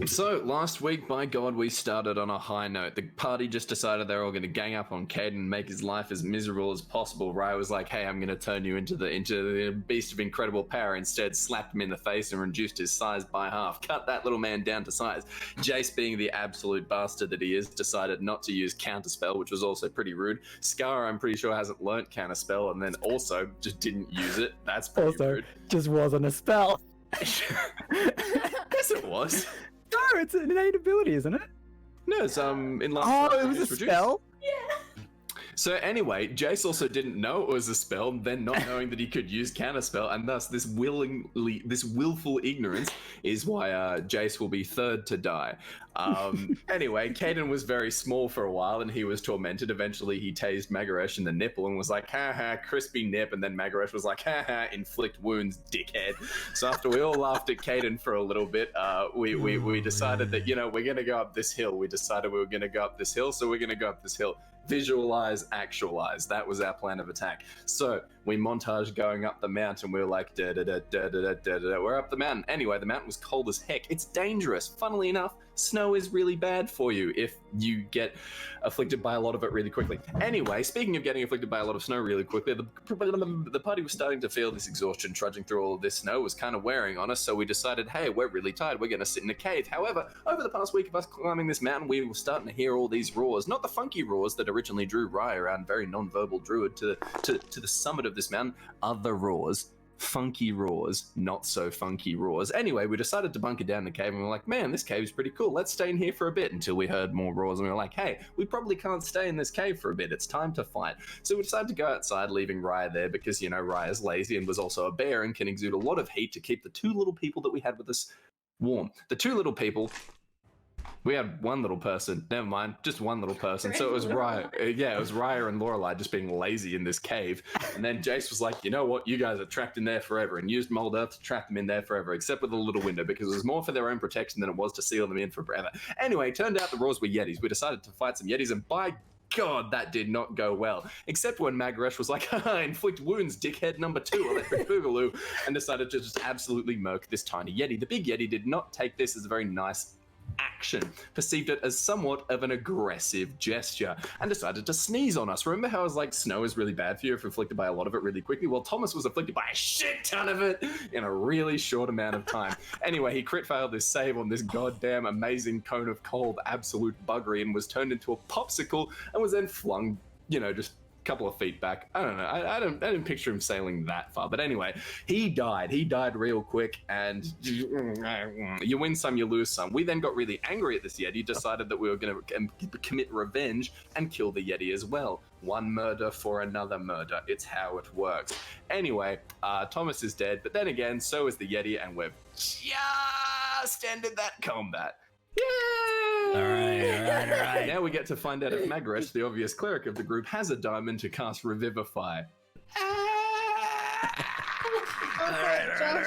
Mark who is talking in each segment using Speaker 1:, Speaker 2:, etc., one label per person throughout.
Speaker 1: So, last week, by God, we started on a high note. The party just decided they were all going to gang up on Caden and make his life as miserable as possible. Rye was like, hey, I'm going to turn you into the beast of incredible power. Instead, slapped him in the face and reduced his size by half. Cut that little man down to size. Jace, being the absolute bastard that he is, decided not to use Counterspell, which was also pretty rude. Scar, I'm pretty sure, hasn't learnt Counterspell and then also just didn't use it. That's pretty rude.
Speaker 2: Just wasn't a spell.
Speaker 1: Yes, it was.
Speaker 2: No, it's an innate ability, isn't it?
Speaker 1: No, it's in last.
Speaker 2: Oh, it was a
Speaker 1: reduced.
Speaker 2: spell?
Speaker 3: Yeah.
Speaker 1: So anyway, Jace also didn't know it was a spell, then not knowing that he could use Counterspell, and thus this willful ignorance is why Jace will be third to die. Anyway, Caden was very small for a while, and he was tormented. Eventually, he tased Magaresh in the nipple and was like, ha ha, crispy nip, and then Magaresh was like, ha ha, inflict wounds, dickhead. So after we all laughed at Caden for a little bit, we decided that, you know, we're going to go up this hill. We decided we were going to go up this hill, so we're going to go up this hill. Visualize, actualize. That was our plan of attack. So we montage going up the mountain. We were like, da da da da da da da. We're up the mountain. Anyway, the mountain was cold as heck. It's dangerous. Funnily enough, snow is really bad for you if you get afflicted by a lot of it really quickly. Anyway, speaking of getting afflicted by a lot of snow really quickly, the party was starting to feel this exhaustion. Trudging through all of this snow was kind of wearing on us, so we decided, hey, we're really tired. We're going to sit in a cave. However, over the past week of us climbing this mountain, we were starting to hear all these roars. Not the funky roars that originally drew Rye around, very non-verbal druid, to the summit of this mountain. Other roars. Funky roars, not so funky roars. Anyway, we decided to bunker down the cave and we were like, man, this cave's pretty cool. Let's stay in here for a bit until we heard more roars and we were like, hey, we probably can't stay in this cave for a bit. It's time to fight. So we decided to go outside, leaving Raya there because, you know, Raya's lazy and was also a bear and can exude a lot of heat to keep the two little people that we had with us warm. The two little people... We had one little person. Never mind, just one little person. So it was Raya. Yeah, it was Raya and Lorelai just being lazy in this cave. And then Jace was like, you know what? You guys are trapped in there forever, and used Mold Earth to trap them in there forever, except with a little window, because it was more for their own protection than it was to seal them in forever. Anyway, turned out the roars were Yetis. We decided to fight some Yetis, and by God, that did not go well. Except when Magaresh was like, haha, inflict wounds, dickhead number 2, electric boogaloo, and decided to just absolutely murk this tiny Yeti. The big Yeti did not take this as a very nice action, perceived it as somewhat of an aggressive gesture, and decided to sneeze on us. Remember how I was like, snow is really bad for you if afflicted by a lot of it really quickly? Well, Thomas was afflicted by a shit ton of it in a really short amount of time. Anyway, he crit failed this save on this goddamn amazing cone of cold, absolute buggery, and was turned into a popsicle and was then flung, you know, just couple of feet back. I don't know. I didn't picture him sailing that far. But anyway, he died. He died real quick, and you win some, you lose some. We then got really angry at this Yeti, decided that we were going to commit revenge and kill the Yeti as well. One murder for another murder. It's how it works. Anyway, Thomas is dead, but then again, so is the Yeti, and we've just ended that combat. Yay!
Speaker 4: All right.
Speaker 1: Now we get to find out if Magaresh, the obvious cleric of the group, has a diamond to cast Revivify.
Speaker 3: Okay, Josh,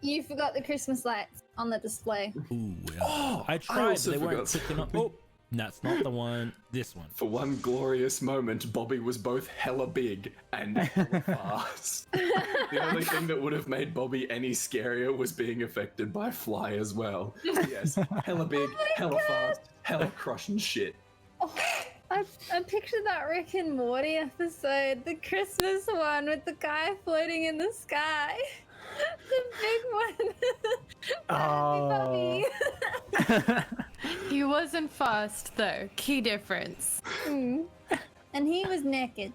Speaker 3: you forgot the Christmas lights on the display.
Speaker 4: Ooh, yeah.
Speaker 1: Oh,
Speaker 4: I tried,
Speaker 1: also
Speaker 4: but they weren't
Speaker 1: forgot.
Speaker 4: picking up. Oh, that's not the one. This one.
Speaker 1: For one glorious moment, Bobby was both hella big and hella fast. The only thing that would have made Bobby any scarier was being affected by Fly as well. Yes, hella big, hella fast, hella crushing shit.
Speaker 3: Oh, I pictured that Rick and Morty episode, the Christmas one with the guy floating in the sky. The big one.
Speaker 2: Oh.
Speaker 3: Bobby.
Speaker 5: He wasn't fast, though. Key difference.
Speaker 3: And he was naked.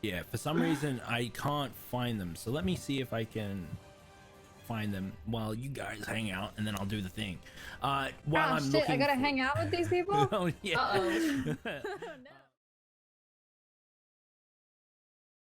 Speaker 4: Yeah, for some reason I can't find them. So let me see if I can find them while you guys hang out, and then I'll do the thing. While I'm
Speaker 3: shit,
Speaker 4: looking
Speaker 3: I gotta hang out with these people?
Speaker 4: Oh yeah.
Speaker 3: Uh-oh. No.